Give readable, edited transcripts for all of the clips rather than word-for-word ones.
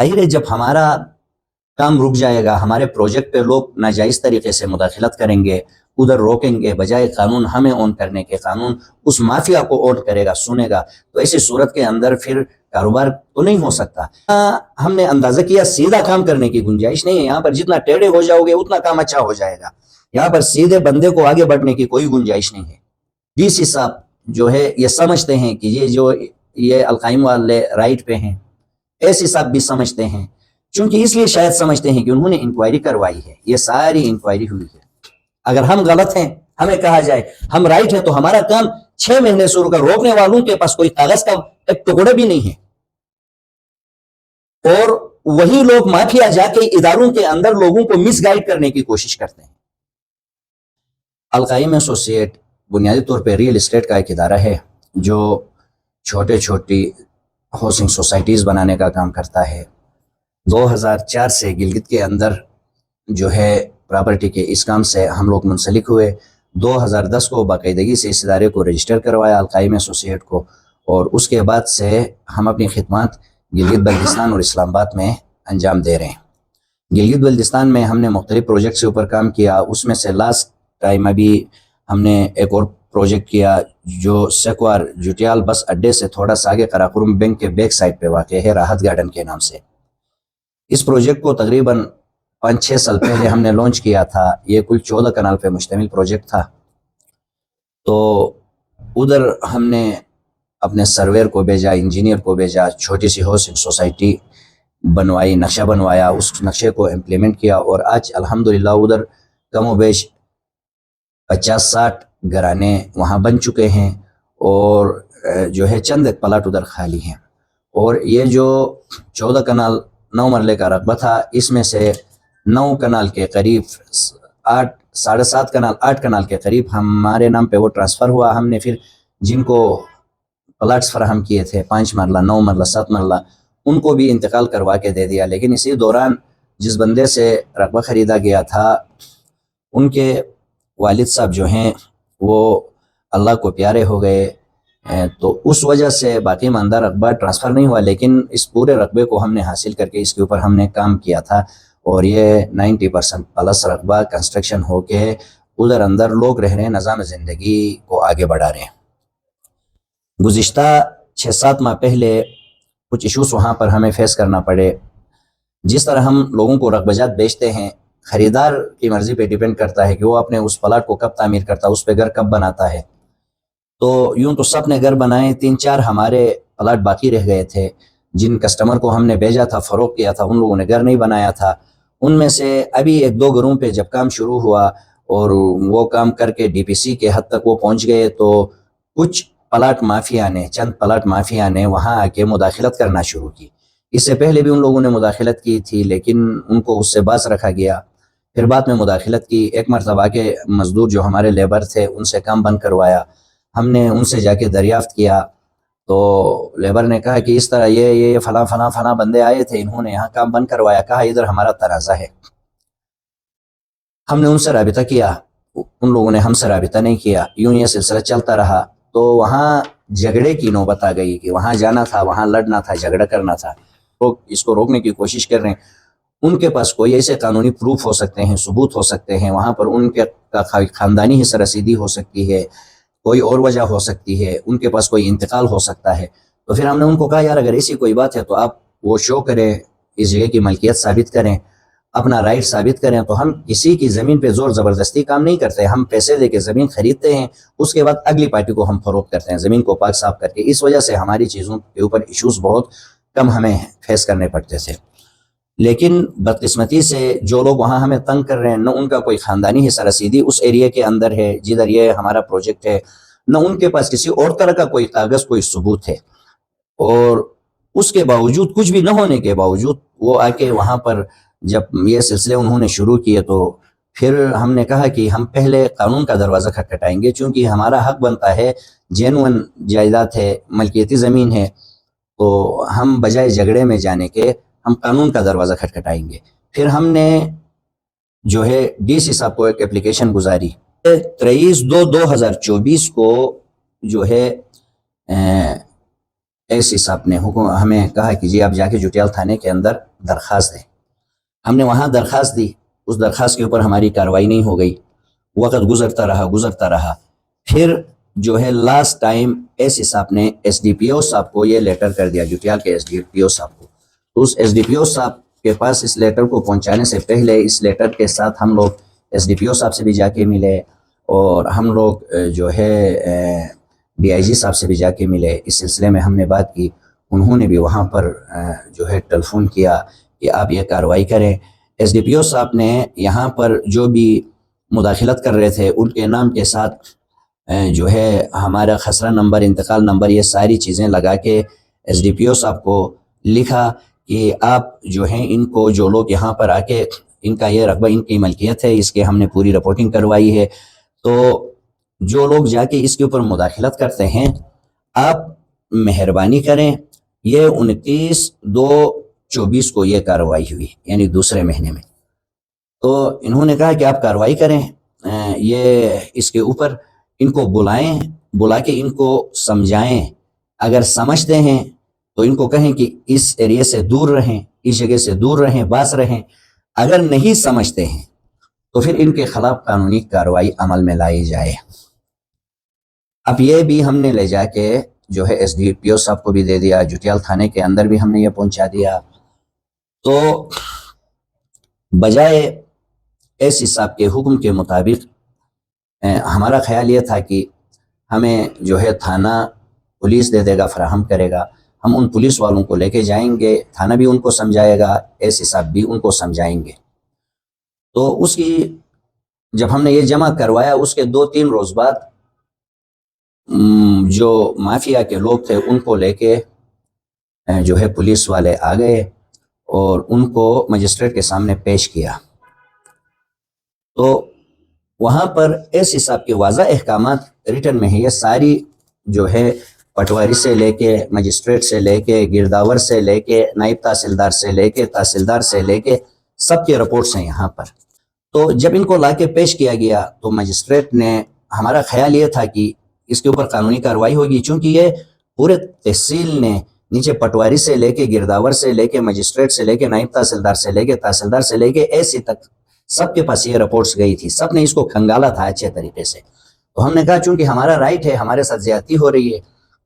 ظاہر ہے جب ہمارا کام رک جائے گا، ہمارے پروجیکٹ پہ لوگ ناجائز طریقے سے مداخلت کریں گے، ادھر روکیں گے، بجائے قانون ہمیں آن کرنے کے قانون اس مافیا کو آن کرے گا، سنے گا، تو ایسی صورت کے اندر پھر کاروبار تو نہیں ہو سکتا۔ ہم نے اندازہ کیا سیدھا کام کرنے کی گنجائش نہیں ہے، یہاں پر جتنا ٹیڑھے ہو جاؤ گے اتنا کام اچھا ہو جائے گا، یہاں پر سیدھے بندے کو آگے بڑھنے کی کوئی گنجائش نہیں ہے۔ ڈی سی صاحب جو ہے یہ سمجھتے ہیں کہ یہ القائم والے رائٹ پہ ہیں، ایسی صاحب بھی سمجھتے ہیں، چونکہ اس لیے شاید سمجھتے ہیں کہ انہوں نے انکوائری کروائی ہے، یہ ساری انکوائری ہوئی ہے۔ اگر ہم غلط ہیں، ہمیں کہا جائے ہم رائٹ ہیں، تو ہمارا کام 6 مہینے سے رکا، روکنے والوں کے پاس کوئی کاغذ کا ایک ٹکڑا بھی نہیں ہے، اور وہی لوگ مافیا جا کے اداروں کے اندر لوگوں کو مس گائیڈ کرنے کی کوشش کرتے ہیں۔ القائم ایسوسیٹ بنیادی طور پہ ریئل اسٹیٹ کا ایک ادارہ ہے جو چھوٹے چھوٹی ہاؤسنگ سوسائٹیز بنانے کا کام کرتا ہے۔ 2004 سے گلگت کے اندر جو ہے پراپرٹی کے اس کام سے ہم لوگ منسلک ہوئے۔ 2010 کو باقاعدگی سے اس ادارے کو رجسٹر کروایا القائم ایسوسیٹ کو، اور اس کے بعد سے ہم اپنی خدمات گلگت بلتستان اور اسلام آباد میں انجام دے رہے ہیں۔ گلگت بلتستان میں ہم نے مختلف پروجیکٹ سے اوپر کام کیا، اس میں سے لاسٹ ٹائم ابھی ہم نے ایک اور پروجیکٹ کیا جو سکوار جوٹیال بس اڈے سے تھوڑا سا آگے قراقرم بینک کے بیک سائڈ پہ واقع ہے، راحت گارڈن کے نام سے۔ اس پروجیکٹ کو تقریباً 5-6 سال پہلے ہم نے لانچ کیا تھا۔ یہ کل 14 کنال پہ مشتمل پروجیکٹ تھا۔ تو ادھر ہم نے اپنے سرویر کو بھیجا، انجینئر کو بھیجا، چھوٹی سی ہاؤسنگ سوسائٹی بنوائی، نقشہ بنوایا، اس نقشے کو امپلیمنٹ کیا، اور آج الحمدللہ ادھر کم و بیش 50-60 گھرانے وہاں بن چکے ہیں، اور جو ہے چند ایک پلاٹ ادھر خالی ہیں۔ اور یہ جو 14 کنال 9 مرلے کا رقبہ تھا، اس میں سے 9 کنال کے قریب 7.5 کنال 8 کنال کے قریب ہمارے نام پہ وہ ٹرانسفر ہوا۔ ہم نے پھر جن کو پلاٹس فراہم کیے تھے 5 مرلہ 9 مرلہ 7 مرلہ، ان کو بھی انتقال کروا کے دے دیا۔ لیکن اسی دوران جس بندے سے رقبہ خریدا گیا تھا، ان کے والد صاحب جو ہیں وہ اللہ کو پیارے ہو گئے، تو اس وجہ سے باقی ماندہ رقبہ ٹرانسفر نہیں ہوا، لیکن اس پورے رقبے کو ہم نے حاصل کر کے اس کے اوپر ہم نے کام کیا تھا، اور یہ 90% پلس رقبہ کنسٹرکشن ہو کے ادھر اندر لوگ رہ رہے ہیں، نظام زندگی کو آگے بڑھا رہے ہیں۔ گزشتہ 6-7 ماہ پہلے کچھ ایشوز وہاں پر ہمیں فیس کرنا پڑے۔ جس طرح ہم لوگوں کو رقبہ جات بیچتے ہیں، خریدار کی مرضی پہ ڈیپینڈ کرتا ہے کہ وہ اپنے اس پلاٹ کو کب تعمیر کرتا ہے، اس پہ گھر کب بناتا ہے۔ تو یوں تو سب نے گھر بنائے، 3-4 ہمارے پلاٹ باقی رہ گئے تھے، جن کسٹمر کو ہم نے بھیجا تھا، فروخت کیا تھا، ان لوگوں نے گھر نہیں بنایا تھا۔ ان میں سے ابھی 1-2 گھروں پہ جب کام شروع ہوا اور وہ کام کر کے ڈی پی سی کے حد تک وہ پہنچ گئے، تو کچھ پلاٹ مافیا نے چند پلاٹ مافیا نے وہاں آ کے مداخلت کرنا شروع کی۔ اس سے پہلے بھی ان لوگوں نے مداخلت کی تھی، لیکن ان کو اس سے باز رکھا گیا۔ پھر بعد میں مداخلت کی، ایک مرتبہ کے مزدور جو ہمارے لیبر تھے ان سے کام بند کروایا۔ ہم نے ان سے جا کے دریافت کیا، تو لیبر نے کہا کہ اس طرح یہ فلاں فلاں فلاں بندے آئے تھے، انہوں نے یہاں کام بند کروایا۔ کہا ادھر ہمارا تنازع ہے۔ ہم نے ان سے رابطہ کیا، ان لوگوں نے ہم سے رابطہ نہیں کیا، یوں یہ سلسلہ چلتا رہا۔ تو وہاں جھگڑے کی نوبت آ گئی کہ وہاں جانا تھا، وہاں لڑنا تھا، جھگڑا کرنا تھا۔ لوگ اس کو روکنے کی کوشش کر رہے ہیں، ان کے پاس کوئی ایسے قانونی پروف ہو سکتے ہیں، ثبوت ہو سکتے ہیں، وہاں پر ان کے خاندانی حصہ رسیدی ہو سکتی ہے، کوئی اور وجہ ہو سکتی ہے، ان کے پاس کوئی انتقال ہو سکتا ہے۔ تو پھر ہم نے ان کو کہا یار اگر ایسی کوئی بات ہے تو آپ وہ شو کریں، اس جگہ کی ملکیت ثابت کریں، اپنا رائٹ ثابت کریں۔ تو ہم کسی کی زمین پہ زور زبردستی کام نہیں کرتے، ہم پیسے دے کے زمین خریدتے ہیں، اس کے بعد اگلی پارٹی کو ہم فروخت کرتے ہیں زمین کو پاک صاف کر کے۔ اس وجہ سے ہماری چیزوں کے اوپر ایشوز بہت کم ہمیں فیس کرنے پڑتے تھے۔ لیکن بدقسمتی سے جو لوگ وہاں ہمیں تنگ کر رہے ہیں، نہ ان کا کوئی خاندانی حصہ رسیدی اس ایریا کے اندر ہے جدھر یہ ہمارا پروجیکٹ ہے، نہ ان کے پاس کسی اور طرح کا کوئی کاغذ، کوئی ثبوت ہے، اور اس کے باوجود، کچھ بھی نہ ہونے کے باوجود، وہ آ کے وہاں پر جب یہ سلسلے انہوں نے شروع کیے، تو پھر ہم نے کہا کہ ہم پہلے قانون کا دروازہ کھٹکھٹائیں گے، چونکہ ہمارا حق بنتا ہے، جینون جائیداد ہے، ملکیتی زمین ہے، تو ہم بجائے جھگڑے میں جانے کے ہم قانون کا دروازہ کھٹکھٹائیں گے۔ پھر ہم نے جو ہے ڈی سی صاحب کو ایک اپلیکیشن گزاری۔ 23/2/2024 کو جو ہے اے سی صاحب نے ہمیں کہا کہ جی آپ جا کے جوٹیال تھانے کے اندر درخواست دیں. ہم نے وہاں درخواست دی, اس درخواست کے اوپر ہماری کارروائی نہیں ہو گئی. وقت گزرتا رہا. پھر جو ہے لاسٹ ٹائم ایس ای صاحب نے ایس ڈی پی او صاحب کو یہ لیٹر کر دیا, جوٹیال کے ایس ڈی پی او صاحب کو. تو اس ایس ڈی پی او صاحب کے پاس اس لیٹر کو پہنچانے سے پہلے اس لیٹر کے ساتھ ہم لوگ ایس ڈی پی او صاحب سے بھی جا کے ملے, اور ہم لوگ جو ہے ڈی آئی جی صاحب سے بھی جا کے ملے. اس سلسلے میں ہم نے بات کی. انہوں نے بھی وہاں پر جو ہے ٹیلی فون کیا کہ آپ یہ کارروائی کریں. ایس ڈی پی او صاحب نے یہاں پر جو بھی مداخلت کر رہے تھے ان کے نام کے ساتھ جو ہے ہمارا خسرہ نمبر, انتقال نمبر, یہ ساری چیزیں لگا کے ایس ڈی پی او صاحب کو لکھا کہ آپ جو ہیں ان کو, جو لوگ یہاں پر آ کے ان کا یہ رقبہ ان کی ملکیت ہے, اس کے ہم نے پوری رپورٹنگ کروائی ہے, تو جو لوگ جا کے اس کے اوپر مداخلت کرتے ہیں آپ مہربانی کریں. یہ 29/2/24 کو یہ کارروائی ہوئی, یعنی دوسرے مہینے میں. تو انہوں نے کہا کہ آپ کارروائی کریں, یہ اس کے اوپر ان کو بلا کے ان کو سمجھائیں. اگر سمجھتے ہیں تو ان کو کہیں کہ اس ایریے سے دور رہیں, اس جگہ سے دور رہیں, باز رہیں. اگر نہیں سمجھتے ہیں تو پھر ان کے خلاف قانونی کارروائی عمل میں لائی جائے. اب یہ بھی ہم نے لے جا کے جو ہے ایس ڈی پی او صاحب کو بھی دے دیا, جوٹیال تھانے کے اندر بھی ہم نے یہ پہنچا دیا. تو بجائے ایس صاحب کے حکم کے مطابق ہمارا خیال یہ تھا کہ ہمیں جو ہے تھانہ پولیس دے دے گا, فراہم کرے گا, ہم ان پولیس والوں کو لے کے جائیں گے, تھانہ بھی ان کو سمجھائے گا, ایس صاحب بھی ان کو سمجھائیں گے. تو اس کی جب ہم نے یہ جمع کروایا, اس کے 2-3 روز بعد جو مافیا کے لوگ تھے ان کو لے کے جو ہے پولیس والے آ گئے اور ان کو مجسٹریٹ کے سامنے پیش کیا. تو وہاں پر ایس صاحب کے واضح احکامات ریٹن میں ہیں. یہ ساری جو ہے پٹواری سے لے کے, مجسٹریٹ سے لے کے, گرداور سے لے کے, نائب تحصیلدار سے لے کے, تحصیلدار سے لے کے, سب کے رپورٹس ہیں یہاں پر. تو جب ان کو لا کے پیش کیا گیا تو مجسٹریٹ نے, ہمارا خیال یہ تھا کہ اس کے اوپر قانونی کارروائی ہوگی, چونکہ یہ پورے تحصیل نے نیچے پٹواری سے لے کے, گرداور سے لے کے, مجسٹریٹ سے لے کے, نائب تحصیلدار سے لے کے, تحصیلدار سے لے کے, ایسی تک سب کے پاس یہ رپورٹس گئی تھی. سب نے اس کو کھنگالا تھا اچھے طریقے سے. تو ہم نے کہا چونکہ ہمارا رائٹ ہے, ہمارے ساتھ زیادتی ہو رہی ہے,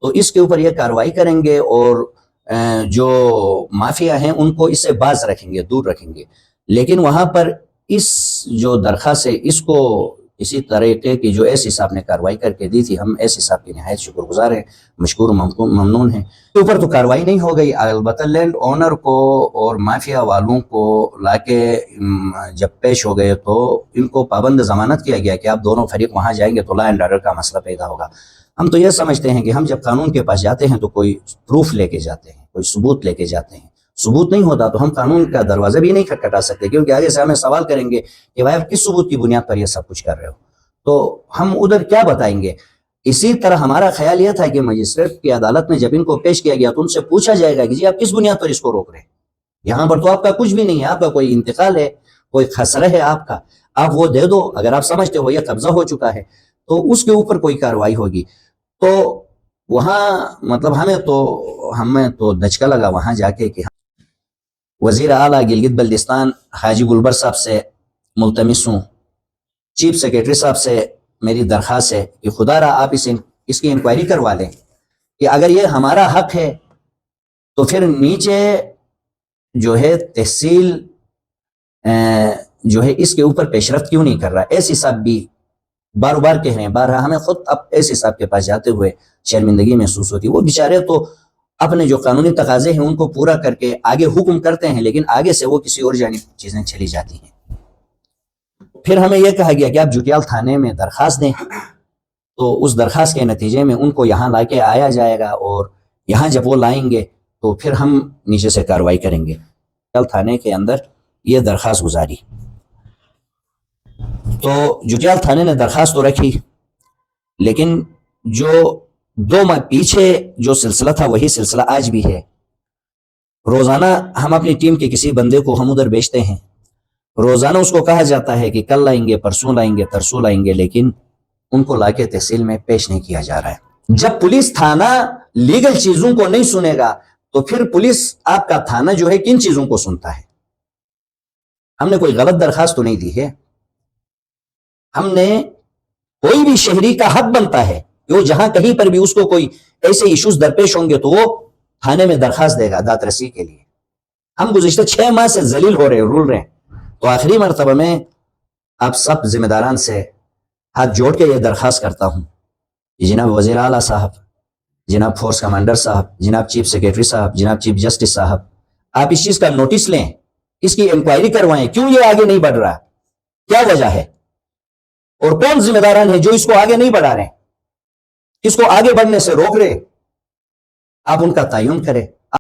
تو اس کے اوپر یہ کارروائی کریں گے اور جو مافیا ہیں ان کو اس سے باز رکھیں گے, دور رکھیں گے. لیکن وہاں پر اس جو درخواست ہے اس کو اسی طریقے کی جو ایس صاحب نے کارروائی کر کے دی تھی, ہم ایس صاحب کی نہایت شکر گزار ہیں, مشکور ممنون ہیں. کے اوپر تو کارروائی نہیں ہو گئی. البتہ لینڈ اونر کو اور مافیا والوں کو لا کے جب پیش ہو گئے تو ان کو پابند ضمانت کیا گیا کہ آپ دونوں فریق وہاں جائیں گے تو لا اینڈ آرڈر کا مسئلہ پیدا ہوگا. ہم تو یہ سمجھتے ہیں کہ ہم جب قانون کے پاس جاتے ہیں تو کوئی پروف لے کے جاتے ہیں, کوئی ثبوت لے کے جاتے ہیں. ثبوت نہیں ہوتا تو ہم قانون کا دروازہ بھی نہیں کھٹکھٹا سکتے, کیونکہ آگے سے ہمیں سوال کریں گے کہ بھائی آپ کس ثبوت کی بنیاد پر یہ سب کچھ کر رہے ہو, تو ہم ادھر کیا بتائیں گے. اسی طرح ہمارا خیال یہ تھا کہ مجسٹریٹ کی عدالت میں جب ان کو پیش کیا گیا تو ان سے پوچھا جائے گا کہ جی آپ کس بنیاد پر اس کو روک رہے ہیں, یہاں پر تو آپ کا کچھ بھی نہیں ہے, آپ کا کوئی انتقال ہے, کوئی خسرہ ہے آپ کا, آپ وہ دے دو. اگر آپ سمجھتے ہو یہ قبضہ ہو چکا ہے تو اس کے اوپر کوئی کارروائی ہوگی. تو وہاں مطلب ہمیں تو دھچکا لگا وہاں جا کے کہ وزیر اعلیٰ گلگت بلتستان حاجی گلبر صاحب سے ملتمس ہوں, چیف سیکریٹری صاحب سے میری درخواست ہے کہ خدا را آپ اس کی انکوائری کروا لیں کہ اگر یہ ہمارا حق ہے تو پھر نیچے جو ہے تحصیل جو ہے اس کے اوپر پیش رفت کیوں نہیں کر رہا. ایس صاحب بھی بار بار کہہ رہے ہیں, بارہا ہمیں خود اب ایس صاحب کے پاس جاتے ہوئے شرمندگی محسوس ہوتی. وہ بیچارے تو اپنے جو قانونی تقاضے ہیں ان کو پورا کر کے آگے حکم کرتے ہیں, لیکن آگے سے وہ کسی اور جانب چیزیں چلی جاتی ہیں. پھر ہمیں یہ کہا گیا کہ آپ جوٹیال تھانے میں درخواست دیں, تو اس درخواست کے نتیجے میں ان کو یہاں لا کے آیا جائے گا, اور یہاں جب وہ لائیں گے تو پھر ہم نیچے سے کارروائی کریں گے. جوٹیال تھانے کے اندر یہ درخواست گزاری, تو جوٹیال تھانے نے درخواست تو رکھی, لیکن جو 2 ماہ پیچھے جو سلسلہ تھا وہی سلسلہ آج بھی ہے. روزانہ ہم اپنی ٹیم کے کسی بندے کو ہم ادھر بھیجتے ہیں, روزانہ اس کو کہا جاتا ہے کہ کل لائیں گے, پرسوں لائیں گے, ترسوں لائیں گے, لیکن ان کو لا کے تحصیل میں پیش نہیں کیا جا رہا ہے. جب پولیس تھانہ لیگل چیزوں کو نہیں سنے گا تو پھر پولیس آپ کا تھانہ جو ہے کن چیزوں کو سنتا ہے؟ ہم نے کوئی غلط درخواست تو نہیں دی ہے. ہم نے کوئی بھی شہری کا حق بنتا ہے کہ وہ جہاں کہیں پر بھی اس کو کوئی ایسے ایشوز درپیش ہوں گے تو وہ تھانے میں درخواست دے گا داد رسی کے لیے. ہم گزشتہ 6 ماہ سے ذلیل ہو رہے رول رہے ہیں. تو آخری مرتبہ میں آپ سب ذمہ داران سے ہاتھ جوڑ کے یہ درخواست کرتا ہوں کہ جناب وزیر اعلیٰ صاحب، جناب فورس کمانڈر صاحب، جناب چیف سیکریٹری صاحب، جناب چیف جسٹس صاحب، آپ اس چیز کا نوٹس لیں، اس کی انکوائری کروائیں. کیوں یہ آگے نہیں بڑھ رہا؟ کیا وجہ ہے؟ اور کون ذمہ داران ہیں جو اس کو آگے نہیں بڑھا رہے، اس کو آگے بڑھنے سے روک رہے؟ آپ ان کا تعین کریں.